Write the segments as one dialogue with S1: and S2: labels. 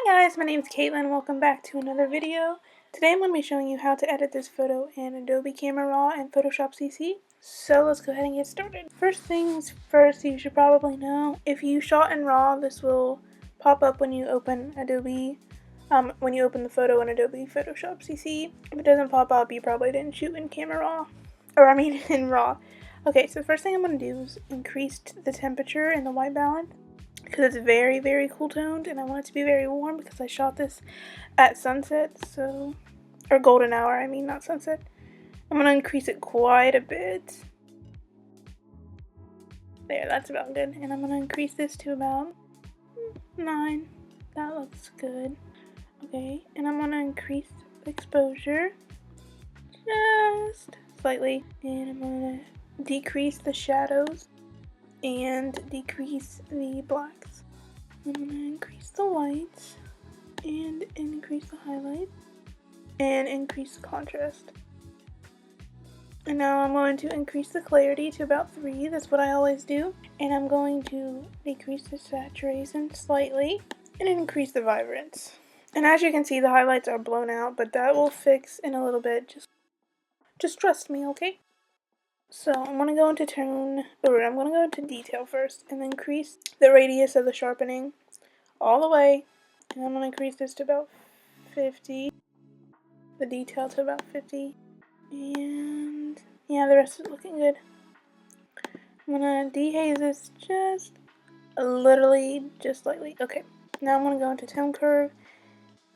S1: Hi guys, my name is Caitlin. Welcome back to another video. Today I'm going to be showing you how to edit this photo in Adobe Camera Raw and Photoshop CC. So let's go ahead and get started. First things first, you should probably know, if you shot in RAW, this will pop up when you open Adobe, when you open the photo in Adobe Photoshop CC. If it doesn't pop up, you probably didn't shoot in Camera Raw, in RAW. Okay, so the first thing I'm going to do is increase the temperature and the white balance, because it's very cool toned, and I want it to be very warm because I shot this at sunset, or golden hour, I mean, not sunset. I'm going to increase it quite a bit. There, that's about good. And I'm going to increase this to about 9. That looks good. Okay, and I'm going to increase the exposure just slightly, and I'm going to decrease the shadows and decrease the blacks. I'm going to increase the whites and increase the highlights and increase the contrast. And now I'm going to increase the clarity to about 3. That's what I always do. And I'm going to decrease the saturation slightly and increase the vibrance. And as you can see, the highlights are blown out, but that will fix in a little bit. Just trust me, okay? So I'm going to go into I'm going to go into detail first and increase the radius of the sharpening all the way. And I'm going to increase this to about 50. The detail to about 50. And yeah, the rest is looking good. I'm going to dehaze this just slightly. Okay, now I'm going to go into tone curve.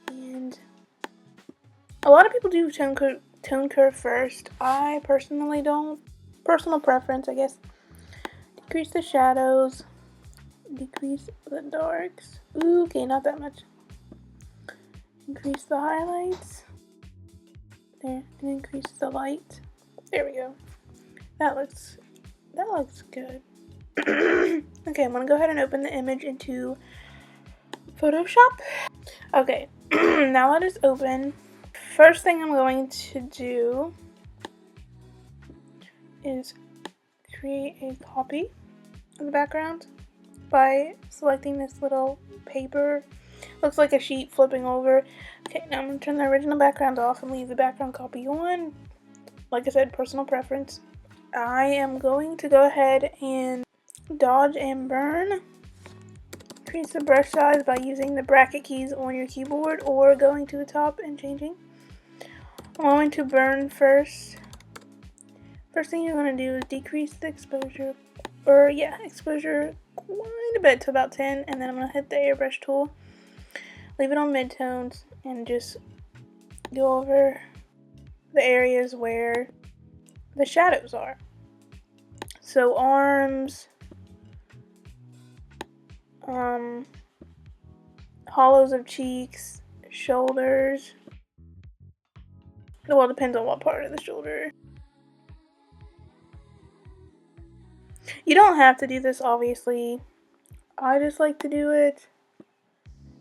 S1: And a lot of people do tone curve first. I personally don't. Personal preference, I guess. Decrease the shadows, decrease the darks. Ooh, okay, not that much. Increase the highlights. There, and increase the light. There we go. That looks good. Okay, I'm gonna go ahead and open the image into Photoshop. Okay, now let us open. First thing I'm going to do is create a copy of the background by selecting this little paper. Looks like a sheet flipping over. Okay, now I'm going to turn the original background off and leave the background copy on. Like I said, personal preference. I am going to go ahead and dodge and burn. Increase the brush size by using the bracket keys on your keyboard or going to the top and changing. I'm going to burn first. First thing you're going to do is decrease the exposure, exposure quite a bit to about 10, and then I'm going to hit the airbrush tool, leave it on midtones, and just go over the areas where the shadows are. So arms, hollows of cheeks, shoulders. Well, it depends on what part of the shoulder. You don't have to do this, obviously. I just like to do it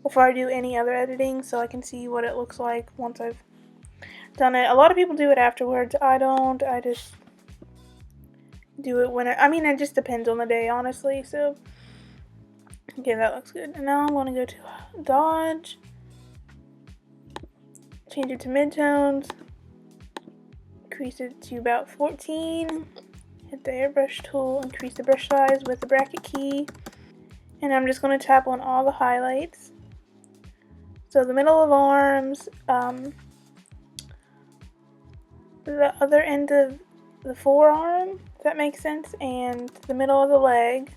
S1: before I do any other editing so I can see what it looks like once I've done it. A lot of people do it afterwards. I don't. I just do it when it just depends on the day, honestly. So, okay, that looks good. And now I'm going to go to dodge, change it to midtones, increase it to about 14, hit the airbrush tool, increase the brush size with the bracket key, and I'm just going to tap on all the highlights. So the middle of arms, the other end of the forearm, if that makes sense, and the middle of the leg,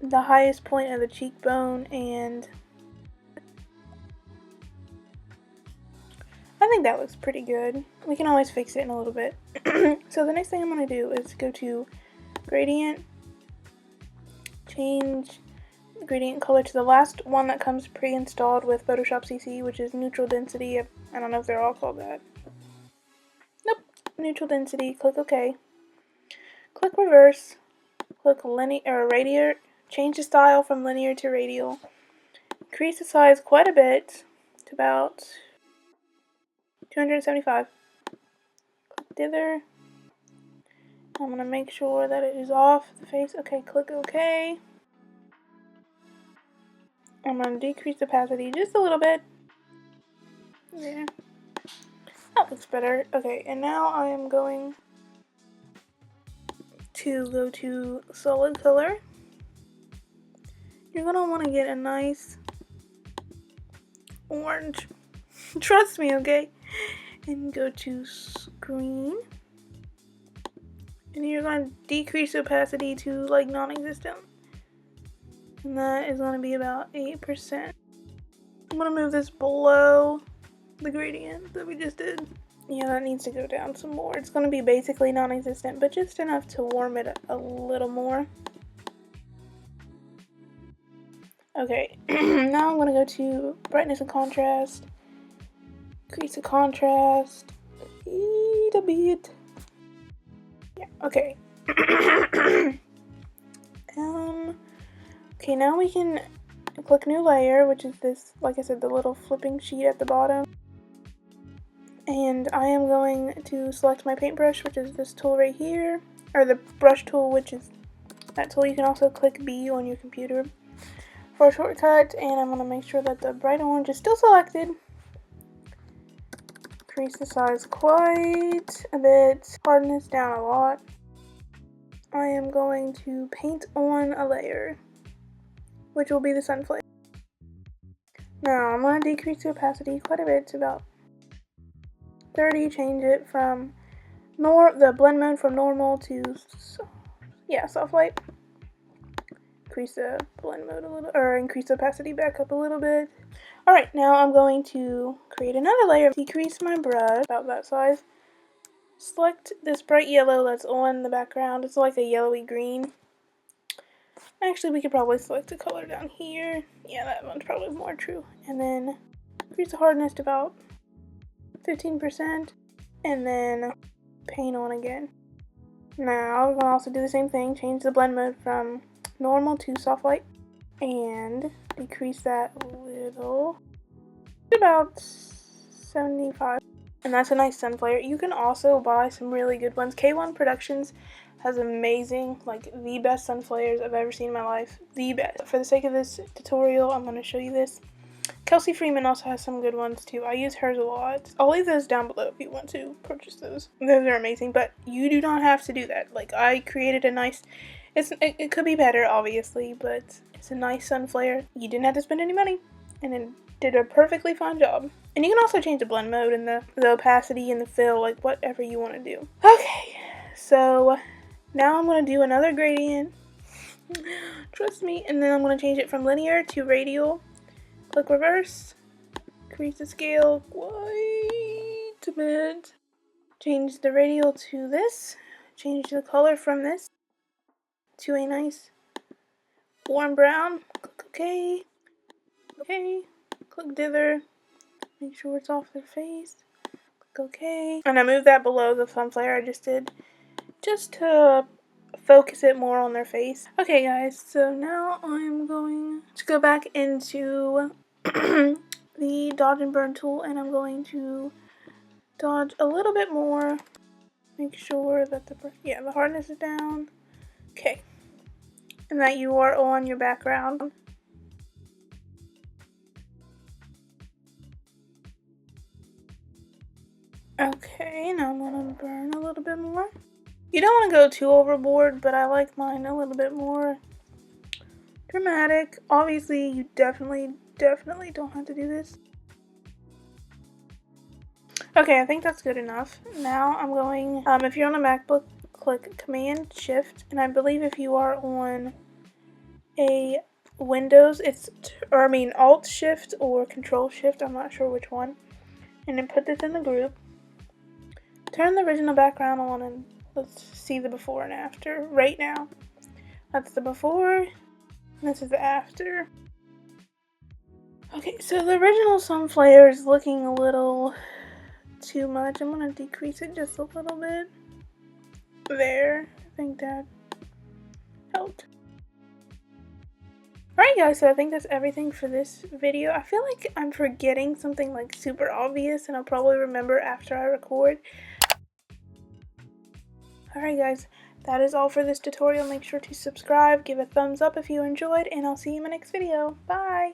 S1: the highest point of the cheekbone, and I think that looks pretty good. We can always fix it in a little bit. So the next thing I'm going to do is go to gradient, change the gradient color to the last one that comes pre-installed with Photoshop CC, which is neutral density. I don't know if they're all called that. Nope, neutral density. Click OK. Click reverse. Click linear or radial. Change the style from linear to radial. Increase the size quite a bit to about 275. Click dither. I'm going to make sure that it is off the face. Okay, click OK. I'm going to decrease the opacity just a little bit. There. That looks better. Okay, and now I am going to go to solid color. You're going to want to get a nice orange. Trust me, okay? And go to screen. And you're going to decrease the opacity to like non-existent. And that is going to be about 8%. I'm going to move this below the gradient that we just did. Yeah, that needs to go down some more. It's going to be basically non-existent, but just enough to warm it a little more. Okay, now I'm going to go to brightness and contrast. Increase the contrast a bit. Yeah, okay. Okay, now we can click new layer, which is this, like I said, the little flipping sheet at the bottom. And I am going to select my paintbrush, which is this tool right here, or the brush tool, which is that tool. You can also click B on your computer for a shortcut, and I'm going to make sure that the bright orange is still selected. Increase the size quite a bit, harden this down a lot. I am going to paint on a layer, which will be the sunflake. Now I'm going to decrease the opacity quite a bit to about 30, change it from the blend mode from normal to soft light. Increase the blend mode a little, or increase the opacity back up a little bit. Alright, now I'm going to create another layer. Decrease my brush about that size. Select this bright yellow that's on the background. It's like a yellowy green. Actually, we could probably select the color down here. Yeah, that one's probably more true. And then increase the hardness to about 15%. And then paint on again. Now, we're going to also do the same thing. Change the blend mode from normal to soft light. And decrease that a little. About 75. And that's a nice sun flare. You can also buy some really good ones. K1 Productions has amazing, like the best sun flares I've ever seen in my life. The best. For the sake of this tutorial, I'm going to show you this. Kelsey Freeman also has some good ones too. I use hers a lot. I'll leave those down below if you want to purchase those. Those are amazing, but you do not have to do that. Like, I created a nice, it could be better obviously, but it's a nice sun flare. You didn't have to spend any money, and it did a perfectly fine job. And you can also change the blend mode and the opacity and the fill, like whatever you want to do. Okay, so now I'm going to do another gradient. Trust me. And then I'm going to change it from linear to radial. Click reverse. Increase the scale quite a bit. Change the radial to this. Change the color from this to a nice warm brown. Click OK. OK. Click dither. Make sure it's off their face. Click OK. And I moved that below the sun flare I just did, just to focus it more on their face. Okay guys, so now I'm going to go back into the dodge and burn tool, and I'm going to dodge a little bit more. Make sure that the hardness is down. Okay. And that you are on your background. Okay, now I'm going to burn a little bit more. You don't want to go too overboard, but I like mine a little bit more dramatic. Obviously, you definitely don't have to do this. Okay, I think that's good enough. Now I'm going, if you're on a MacBook, click Command Shift, and I believe if you are on a Windows, it's, Alt Shift or Control Shift, I'm not sure which one. And then put this in the group. Turn the original background on and let's see the before and after right now. That's the before, and this is the after. Okay, so the original sun flare is looking a little too much. I'm going to decrease it just a little bit. There, I think that helped. Alright guys, so I think that's everything for this video. I feel like I'm forgetting something like super obvious, and I'll probably remember after I record. Alright guys, that is all for this tutorial. Make sure to subscribe, give a thumbs up if you enjoyed, and I'll see you in my next video. Bye!